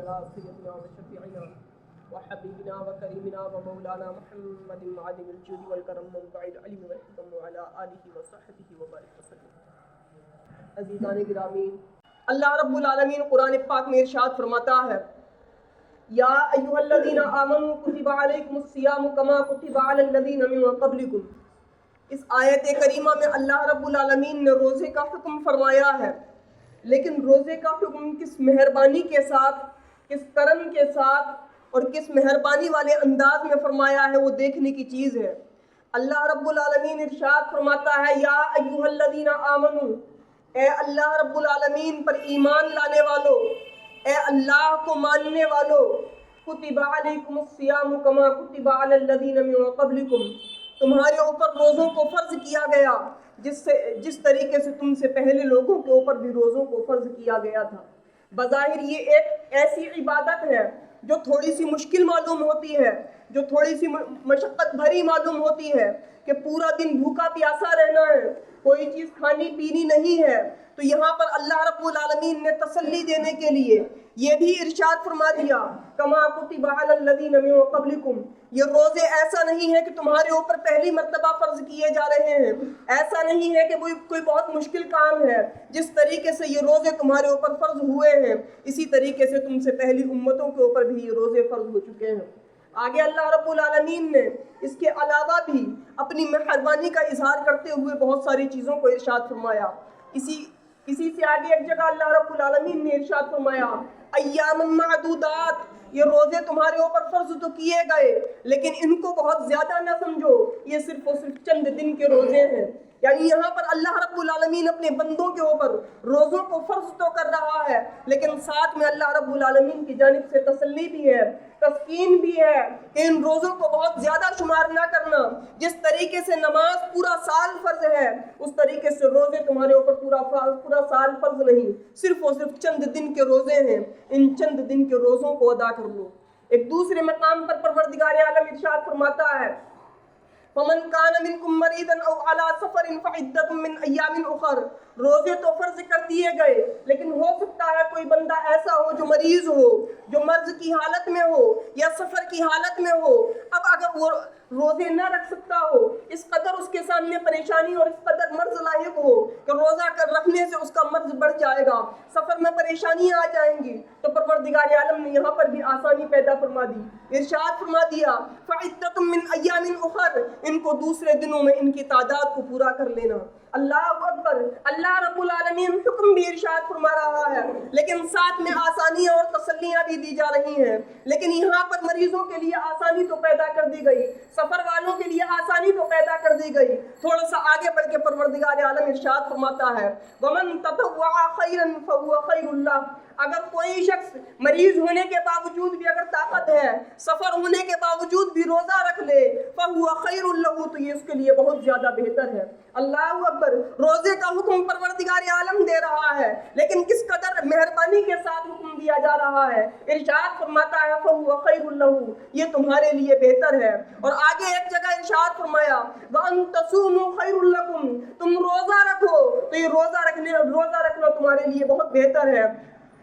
على سيدنا وشفيعنا وحبيبنا وكريمنا ومولانا محمد معدن الجود والكرم منبع العلم والحكم وعلى آلہ وصحبہ وبارک وسلم۔ عزیزان گرامی، اللہ رب العالمین قرآن پاک میں ارشاد فرماتا ہے یا ایھا الذین آمنوا کتب علیکم الصیام کما کتب علی الذین من قبلکم۔ اس آیت کریمہ میں اللہ رب العالمین نے روزے کا حکم فرمایا ہے، لیکن روزے کا حکم کس مہربانی کے ساتھ، کس کرم کے ساتھ اور کس مہربانی والے انداز میں فرمایا ہے وہ دیکھنے کی چیز ہے۔ اللہ رب العالمین ارشاد فرماتا ہے یا ایھا الذین آمنوا، اے اللہ رب العالمین پر ایمان لانے والو، اے اللہ کو ماننے والو، کتب علیکم الصیام کما کتب علی الذین من قبلکم، تمہارے اوپر روزوں کو فرض کیا گیا جس طریقے سے تم سے پہلے لوگوں کے اوپر بھی روزوں کو فرض کیا گیا تھا۔ بظاہر یہ ایک ایسی عبادت ہے جو تھوڑی سی مشکل معلوم ہوتی ہے، جو تھوڑی سی مشقت بھری معلوم ہوتی ہے کہ پورا دن بھوکا پیاسا رہنا ہے، کوئی چیز کھانی پینی نہیں ہے۔ تو یہاں پر اللہ رب العالمین نے تسلی دینے کے لیے یہ بھی ارشاد فرما دیا کما کتب علی الذین من قبلکم، یہ روزے ایسا نہیں ہے کہ تمہارے اوپر پہلی مرتبہ فرض کیے جا رہے ہیں، ایسا نہیں ہے کہ کوئی بہت مشکل کام ہے۔ جس طریقے سے یہ روزے تمہارے اوپر فرض ہوئے ہیں اسی طریقے سے تم سے پہلی امتوں کے اوپر بھی یہ روزے فرض ہو چکے ہیں۔ آگے اللہ رب العالمین نے اس کے علاوہ بھی اپنی مہربانی کا اظہار کرتے ہوئے بہت ساری چیزوں کو ارشاد فرمایا۔ اسی سے آگے ایک جگہ اللہ رب العالمین نے ارشاد فرمایا ایام معدودات، یہ روزے تمہارے اوپر فرض تو کیے گئے لیکن ان کو بہت زیادہ نہ سمجھو، یہ صرف اور صرف چند دن کے روزے ہیں۔ یعنی یہاں پر اللہ رب العالمین اپنے بندوں کے اوپر روزوں کو فرض تو کر رہا ہے لیکن ساتھ میں اللہ رب العالمین کی جانب سے تسلی بھی ہے، تسکین بھی ہے کہ ان روزوں کو بہت زیادہ شمار نہ کرنا۔ جس طریقے سے نماز پورا سال فرض ہے اس طریقے سے روزے تمہارے اوپر پورا سال فرض نہیں، صرف اور صرف چند دن کے روزے ہیں، ان چند دن کے روزوں کو ادا کر لو۔ ایک دوسرے مقام پر پروردگار عالم ارشاد فرماتا ہے فَمَنْ كَانَ مِنْكُمْ مَرِيضًا أَوْ عَلَى سَفَرٍ فَعِدَّةٌ مِّنْ أَيَّامٍ أُخَرَ، روزے تو فرض کر دیے گئے لیکن ہو سکتا ہے کوئی بندہ ایسا ہو جو مریض ہو، جو مرض کی حالت میں ہو یا سفر کی حالت میں ہو۔ اب اگر وہ روزے نہ رکھ سکتا ہو، اس قدر اس کے سامنے پریشانی اور اس قدر مرض لاحق ہو کہ روزہ رکھنے سے اس کا مرض بڑھ جائے گا، سفر میں پریشانیاں آ جائیں گی، تو پروردگار عالم نے یہاں پر بھی آسانی پیدا فرما دی، ارشاد فرما دیا فَعِدَّةٌ مِّنْ أَيَّامٍ أُخَرَ، ان کو دوسرے دنوں میں ان کی تعداد کو پورا کر لینا۔ اللہ اکبر، اللہ رب العالمین حکم بھی ارشاد فرما رہا ہے لیکن ساتھ میں آسانیاں اور تسلیاں بھی دی جا رہی ہیں۔ لیکن یہاں پر مریضوں کے لیے آسانی تو پیدا کر دی گئی، سفر والوں کے لیے آسانی تو پیدا کر دی گئی۔ تھوڑا سا آگے بڑھ کے پروردگار عالم ارشاد فرماتا ہے وَمَن تَطَوَّعَ خَيْرًا فَهُوَ خَيْرٌ لَهُ، اگر کوئی شخص مریض ہونے کے باوجود بھی اگر طاقت ہے، سفر ہونے کے باوجود بھی روزہ رکھ لے فَهُوَ خَيْرٌ لَهُ، تو یہ اس کے لیے بہت زیادہ بہتر ہے۔ اللہ اکبر، روزے کا حکم پروردگار عالم دے رہا ہے لیکن کس قدر مہربانی کے ساتھ حکم دیا جا رہا ہے۔ ارشاد فرماتا ہے فَهُوَ خَيْرٌ لَهُ، یہ تمہارے لیے بہتر ہے۔ اور آگے ایک جگہ ارشاد فرمایا وَأَن تَصُومُوا خَيْرٌ لَكُمْ، تم روزہ رکھو تو یہ روزہ رکھنا تمہارے لیے بہت بہتر ہے،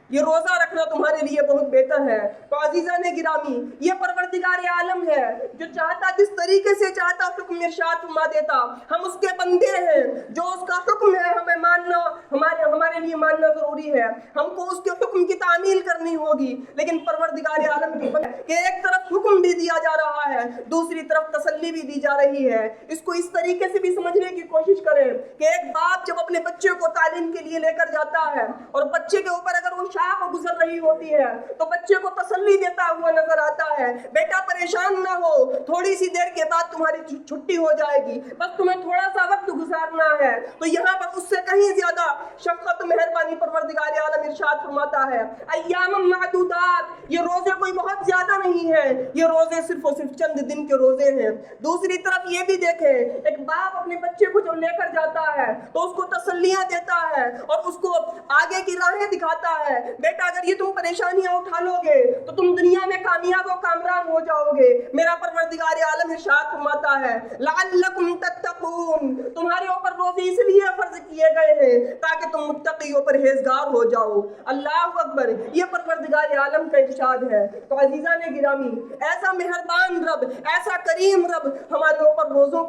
یہ روزہ رکھنا تمہارے لیے بہت بہتر ہے۔ تو عزیزان گرامی، یہ پروردگار عالم ہے جو چاہتا جس طریقے سے چاہتا حکم ارشاد فرما دیتا۔ ہم اس کے بندے ہیں، جو اس کا حکم ہے ہمیں ماننا، ہمارے لیے ماننا ضروری ہے، ہم کو اس کے حکم کی تعمیل کرنی ہوگی۔ لیکن پروردگار عالم کی کہ ایک طرف حکم بھی دیا جا رہا ہے، دوسری طرف تسلی بھی دی جا رہی ہے۔ اس کو اس طریقے سے بھی سمجھنے کی کوشش کریں کہ ایک باپ جب اپنے بچے کو تعلیم کے لیے لے کر جاتا ہے اور بچے کے اوپر اگر وہ شاخ گزر رہی ہوتی ہے تو بچے کو تسلی دیتا ہوا نظر آتا ہے بیٹا پریشان نہ ہو، تھوڑی سی دیر کے بعد تمہاری چھٹی ہو جائے گی، بس تمہیں تھوڑا سا وقت گزارنا ہے۔ تو یہاں پر اس سے کہیں زیادہ شفقت و مہربانی پروردگار عالم ارشاد فرماتا ہے ایام معدودات، یہ روزے کوئی بہت زیادہ نہیں ہے، یہ روزے صرف اور صرف چند دن کے روزے ہیں۔ دوسری طرف یہ بھی دیکھیں ایک باپ اپنے بچے کو جب لے کر جاتا ہے تو اس کو تسلیاں دیتا ہے اور اس کو آگے کی راہیں دکھاتا ہے، بیٹا اگر یہ تم پریشانیاں اٹھا لو گے تو تم دنیا میں کامیاب و کامران ہو جاؤ گے۔ میرا پروردگار عالم ارشاد فرماتا ہے لعلکم تتقون، تمہارے اوپر روزے اس لیے فرض کیے گئے ہیں تاکہ تم متقی و پرہیزگار ہو جاؤ۔ اللہ اکبر، یہ پروردگار عالم کا ارشاد ہے۔ تو عزیزان گرامی، ایسا مہربان رب، ایسا کریم رب ہمارے اوپر روزوں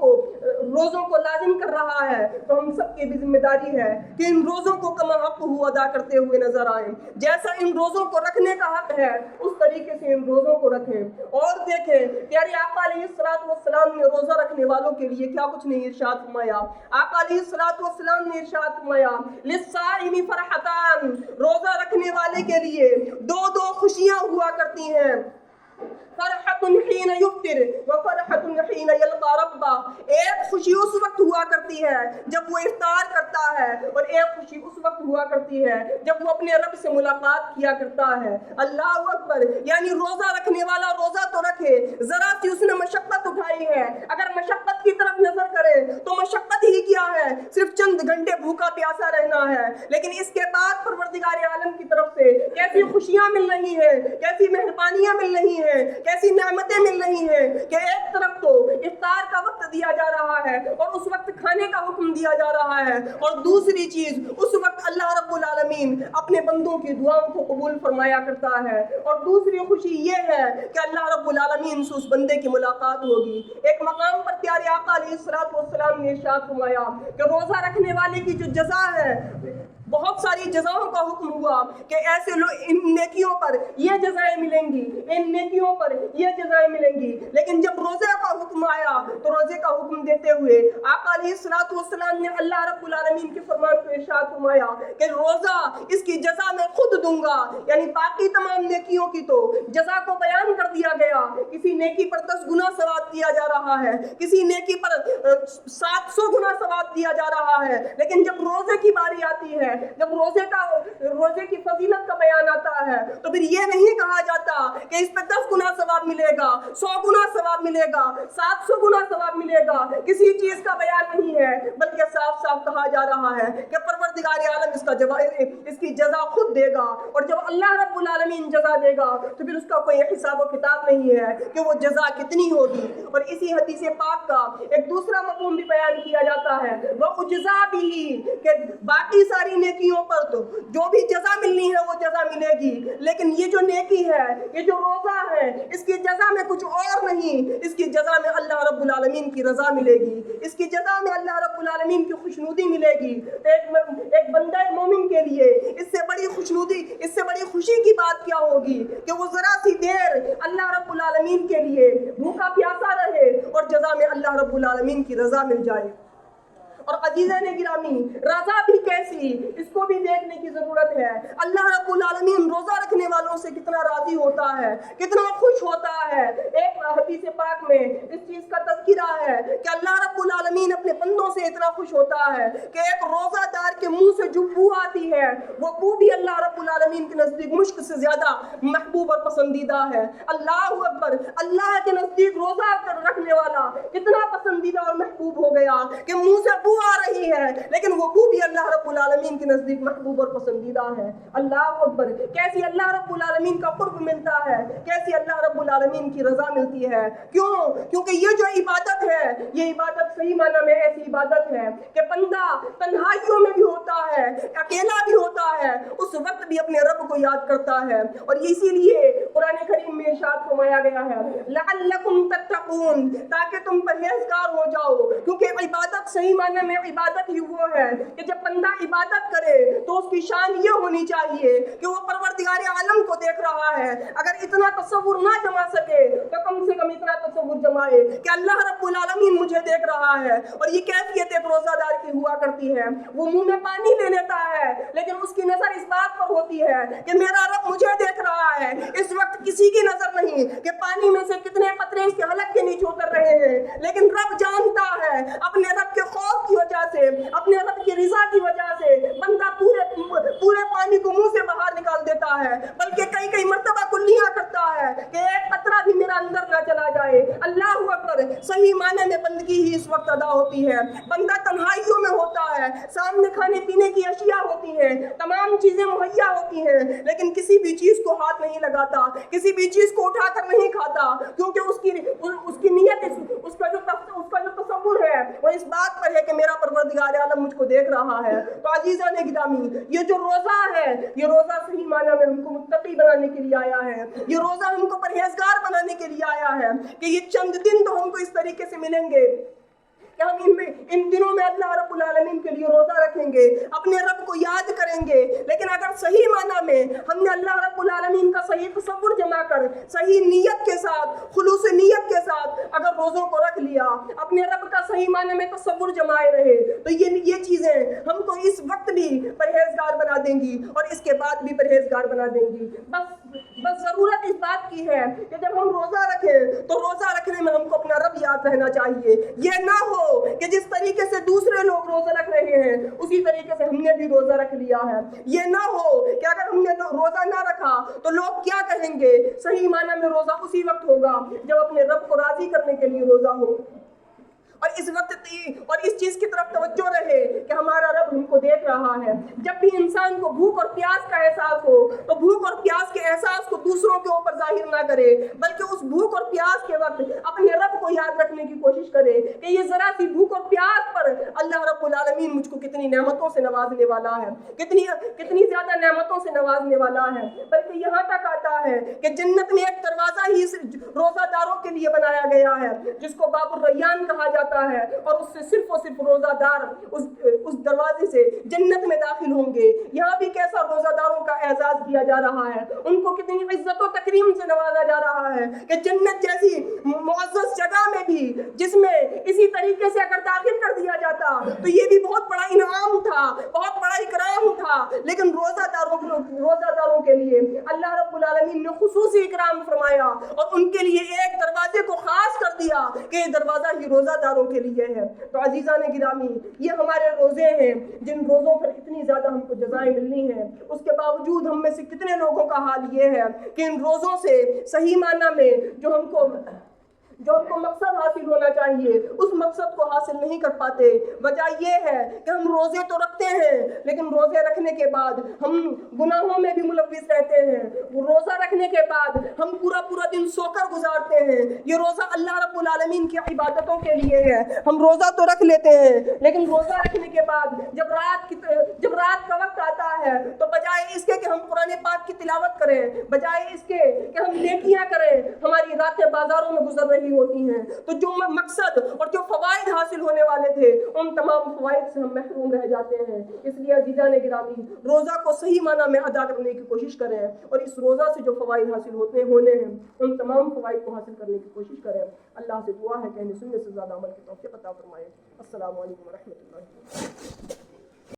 کو لازم کر رہا ہے، تو ہم سب کی بھی ذمہ داری ہے کہ ان روزوں کو کما حق ہو ادا کرتے ہوئے نظر آئیں۔ جیسا ان روزوں کو رکھنے کا حق ہے اس طریقے سے ان روزوں کو رکھیں۔ اور دیکھیں پیارے آقا علیہ السلام نے روزہ رکھنے والوں کے لیے کیا کچھ نہیں ارشاد فرمایا۔ آقا علیہ السلام نے ارشاد فرمایا للصائم فرحتان، روزہ رکھنے والے کے لیے دو خوشیاں ہوا کرتی ہیں، فرحت حین یفطر وفرحت حین یلقى ربہ، ایک خوشی اس وقت ہوا کرتی ہے جب وہ افطار کرتا ہے، اور ایک خوشی اس وقت ہوا کرتی ہے جب وہ اپنے رب سے ملاقات کیا کرتا ہے۔ اللہ اکبر، یعنی روزہ رکھنے والا روزہ تو رکھے، ذرا سی اس نے مشقت اٹھائی ہے، اگر مشقت کی طرف نظر کرے تو مشقت ہی کیا ہے، صرف چند گھنٹے بھوکا پیاسا رہنا ہے، لیکن اس کے بعد پروردگار عالم کی طرف سے کیسی خوشیاں مل رہی ہیں، کیسی مہربانیاں مل رہی ہیں، کیسی نعمتیں مل رہی ہیں کہ ایک طرف تو افطار کا وقت دیا جا رہا ہے اور اس وقت کھانے کا حکم دیا جا رہا ہے، اور دوسری چیز اس وقت اللہ رب العالمین اپنے بندوں کی دعاؤں کو قبول فرمایا کرتا ہے، اور دوسری خوشی یہ ہے کہ اللہ رب العالمین سے اس بندے کی ملاقات ہوگی۔ ایک مقام پر پیارے آقا علیہ السلام نے ارشاد فرمایا کہ روزہ رکھنے والے کی جو جزا ہے، بہت ساری جزاؤں کا حکم ہوا کہ ایسے لوگ ان نیکیوں پر یہ جزائیں ملیں گی، ان نیکیوں پر یہ جزائیں ملیں گی، لیکن جب روزے کا حکم آیا تو روزے کا حکم دیتے ہوئے آقا علیہ السلام نے اللہ رب العالمین کے فرمان کو ارشاد فرمایا کہ روزہ اس کی جزا میں خود دوں گا، یعنی باقی تمام نیکیوں کی تو جزا کو بیان کر دیا گیا، کسی نیکی پر 10 گنا ثواب دیا جا رہا ہے، کسی نیکی پر 700 گنا ثواب دیا جا رہا ہے، لیکن جب روزے کی باری آتی ہے، جب روزے کی فضیلت کا بیان آتا ہے تو پھر یہ نہیں کہا جاتا کہ اس پہ 10 گنا ثواب ملے گا، 100 گنا ثواب ملے گا، 700 گنا ثواب ملے گا، کسی چیز کا بیان نہیں ہے، بلکہ صاف صاف کہا جا رہا ہے کہ پروردگار عالم اس کی جزا خود دے گا، اور جب اللہ رب العالمین جزا دے گا تو پھر اس کا کوئی حساب و کتاب نہیں ہے کہ وہ جزا کتنی ہوگی۔ اور اسی حدیث پاک کا ایک دوسرا مفہوم بھی بیان کیا جاتا ہے وَأُجْزَى بِهِ، کہ باقی ساری نیکیوں پر تو جو بھی جزا ملنی ہے وہ جزا ملے گی، لیکن یہ جو نیکی ہے، یہ جو روزہ ہے، اس کی جزا میں کچھ اور نہیں، اس کی جزا میں اللہ رب العالمین کی رضا ملے گی، اس کی جزا میں اللہ رب العالمین کی خوشنودی ملے گی۔ ایک بندہ مومن کے لیے اس سے بڑی خوشنودی، اس سے بڑی خوشی کی بات کیا ہوگی کہ وہ ذرا سی دیر اللہ رب العالمین کے لیے بھوکا پیاسا رہے اور جزا میں اللہ رب العالمین کی رضا مل جائے۔ اور عزیزان گرامی، رضا بھی کیسی، اس کو بھی دیکھنے کی ضرورت ہے۔ اللہ رب العالمین روزہ رکھنے والوں سے کتنا راضی ہوتا ہے، کتنا خوش ہوتا ہے۔ ایک حدیث پاک میں اس چیز کا تذکرہ ہے کہ اللہ رب العالمین اپنے بندوں سے اتنا خوش ہوتا ہے کہ ایک روزہ دار کے منہ سے جو بو آتی ہے وہ بو بھی اللہ رب العالمین کے نزدیک مشک سے زیادہ محبوب اور پسندیدہ ہے۔ اللہ اکبر، اللہ کے نزدیک روزہ رکھنے والا کتنا پسندیدہ اور محبوب ہو گیا کہ منہ سے بو آ رہی ہے، لیکن وہ بو بھی اللہ رب العالمین کے نزدیک محبوب اور پسندیدہ ہے۔ اللہ اکبر، کیسی اللہ رب العالمین کا قرب ملتا ہے، کیسی اللہ رب العالمین کی رضا ملتی ہے۔ کیونکہ یہ جو عبادت ہے، یہ عبادت صحیح معنی میں ایسی عبادت ہے کہ بندہ تنہائیوں میں بھی ہوتا ہے، اکیلا بھی ہوتا ہے، اس وقت بھی اپنے رب کو یاد کرتا ہے، اور اسی لیے قرآن کریم میں ارشاد فرمایا گیا ہے لعلکم تتقون، تاکہ تم پرہیزگار ہو جاؤ، کیونکہ عبادت صحیح معنی میں عبادت ہی وہ ہے کہ جب بندہ عبادت کرے تو اس کی شان یہ ہونی چاہیے کہ وہ پروردگار عالم کو دیکھ رہا ہے۔ اگر اتنا تصور نہ جما سکے تو کم سے کم اتنا تصور جمائے کہ اللہ رب العالمین مجھے دیکھ رہا ہے، اور یہ کیفیت ایک روزہ دار کی ہوا کرتی ہے۔ وہ منہ میں پانی لے لیتا ہے لیکن اس کی نظر اس بات پر ہوتی ہے کہ میرا رب مجھے دیکھ رہا ہے، اس وقت کسی کی نظر نہیں کہ پانی میں سے کتنے قطرے اس کے حلق کے نیچے اتر رہے ہیں، لیکن رب جانتا ہے۔ اپنے رب کے خوف کی وجہ سے، اپنے رب کی رضا کی وجہ سے بندہ پورے پانی کو منہ سے باہر نکال دیتا ہے، بلکہ کئی مرتبہ کلیاں کرتا ہے کہ ایک قطرہ بھی میرا اندر نہ چلا جائے۔ اللہ اکبر، صحیح معنی میں بندگی ہی اس وقت ادا ہوتی ہے۔ بندہ تنہائیوں میں ہوتا ہے، سامنے کھانے پینے کی اشیاء ہوتی ہیں، تمام چیزیں مہیا ہوتی ہیں، لیکن کسی بھی چیز کو ہاتھ نہیں لگاتا، کسی بھی چیز کو اٹھا کر نہیں کھاتا، کیونکہ اس کی نیت، اس کا جو تصور ہے وہ اس بات پر ہے کہ میرا پروردگار عالم مجھ کو دیکھ رہا ہے۔ تو عزیزان گرامی، یہ جو روزہ ہے، یہ روزہ صحیح معنی میں ہم کو متقی بنانے کے لیے آیا ہے، یہ روزہ ہم کو پرہیزگار بنانے کے لیے آیا ہے کہ یہ چند دن تو ہم کو اس طریقے سے ملیں گے کہ ہم ان دنوں میں اللہ رب العالمین کے لیے روزہ رکھیں گے، اپنے رب کو یاد کریں گے، لیکن اگر صحیح معنی میں ہم نے اللہ رب العالمین کا صحیح تصور جما کر صحیح نیت کے ساتھ، خلوص نیت کے ساتھ اگر روزوں کو رکھ لیا، اپنے رب کا صحیح معنی میں تصور جمائے رہے، تو یہ چیزیں ہم کو اس وقت بھی پرہیزگار بنا دیں گی اور اس کے بعد بھی پرہیزگار بنا دیں گی۔ بس ضرورت اس بات کی ہے کہ جب ہم روزہ رکھیں تو روزہ رکھنے میں ہم کو اپنا رب یاد رہنا چاہیے۔ یہ نہ ہو کہ جس طریقے سے دوسرے لوگ روزہ رکھ رہے ہیں اسی طریقے سے ہم نے بھی روزہ رکھ لیا ہے۔ یہ نہ ہو کہ اگر ہم نے روزہ نہ رکھا تو لوگ کیا کہیں گے۔ صحیح معنی میں روزہ اسی وقت ہوگا جب اپنے رب کو راضی کرنے کے لیے روزہ ہو، اور اس وقت اور اس چیز کی طرف توجہ رہے کہ ہمارا رب ہم کو دیکھ رہا ہے۔ جب بھی انسان کو بھوک اور پیاس کا احساس ہو تو بھوک اور پیاس کے احساس کو دوسروں کے اوپر ظاہر نہ کرے، بلکہ اس بھوک اور پیاس کے وقت اپنے رب کو یاد رکھنے کی کوشش کرے کہ یہ ذرا سی بھوک اور پیاس پر اللہ رب العالمین مجھ کو کتنی نعمتوں سے نوازنے والا ہے، کتنی زیادہ نعمتوں سے نوازنے والا ہے۔ بلکہ یہاں تک آتا ہے کہ جنت میں ایک دروازہ ہی روزہ داروں کے لیے بنایا گیا ہے جس کو باب الریان کہا جاتا ہے، اور اس سے صرف اور صرف روزہ دار اس دروازے سے جنت میں داخل ہوں گے۔ یہاں بھی کیسا روزہ داروں کا اعزاز کیا جا رہا ہے، ان کو کتنی عزت و تکریم سے نوازا جا رہا ہے کہ جنت جیسی معزز جگہ میں بھی جس میں اسی طریقے سے اگر داخل کر دیا جاتا تو یہ بھی بہت بڑا انعام تھا، بہت بڑا اکرام تھا، لیکن روزہ داروں کے لیے اللہ رب العالمین نے خصوصی اکرام فرمایا اور ان کے لیے ایک دروازے کو خاص کر دیا کہ یہ دروازہ ہی روزہ داروں کے لیے ہے۔ تو عزیزان گرامی، یہ ہمارے روزے ہیں جن روزوں پر اتنی زیادہ ہم کو جزائیں ملنی ہیں، اس کے باوجود ہم میں سے کتنے لوگوں کا حال یہ ہے کہ ان روزوں سے صحیح معنی میں جو ہم کو مقصد حاصل ہونا چاہیے اس مقصد کو حاصل نہیں کر پاتے۔ وجہ یہ ہے کہ ہم روزے تو رکھتے ہیں لیکن روزے رکھنے کے بعد ہم گناہوں میں بھی ملوث رہتے ہیں۔ روزہ رکھنے کے بعد ہم پورا دن سو کر گزارتے ہیں۔ یہ روزہ اللہ رب العالمین کی عبادتوں کے لیے ہے۔ ہم روزہ تو رکھ لیتے ہیں لیکن روزہ رکھنے کے بعد جب رات کا وقت آتا ہے تو بجائے اس کے کہ ہم قرآن پاک کی تلاوت کریں، بجائے اس کے کہ ہم نیکیاں کریں، ہماری راتیں بازاروں میں گزر رہی ہوتی ہیں۔ تو جو مقصد اور جو فوائد حاصل ہونے والے تھے ان تمام فوائد سے ہم محروم رہ جاتے ہیں۔ اس لیے عزیزان گرامی، روزہ کو صحیح معنی میں ادا کرنے کی کوشش کریں اور اس روزہ سے جو فوائد حاصل ہونے ہیں ان تمام فوائد کو حاصل کرنے کی کوشش کریں۔ اللہ سے دعا ہے کہ ہمیں سننے سے زیادہ عمل کی توفیق عطا فرمائے۔ السلام علیکم ورحمۃ اللہ۔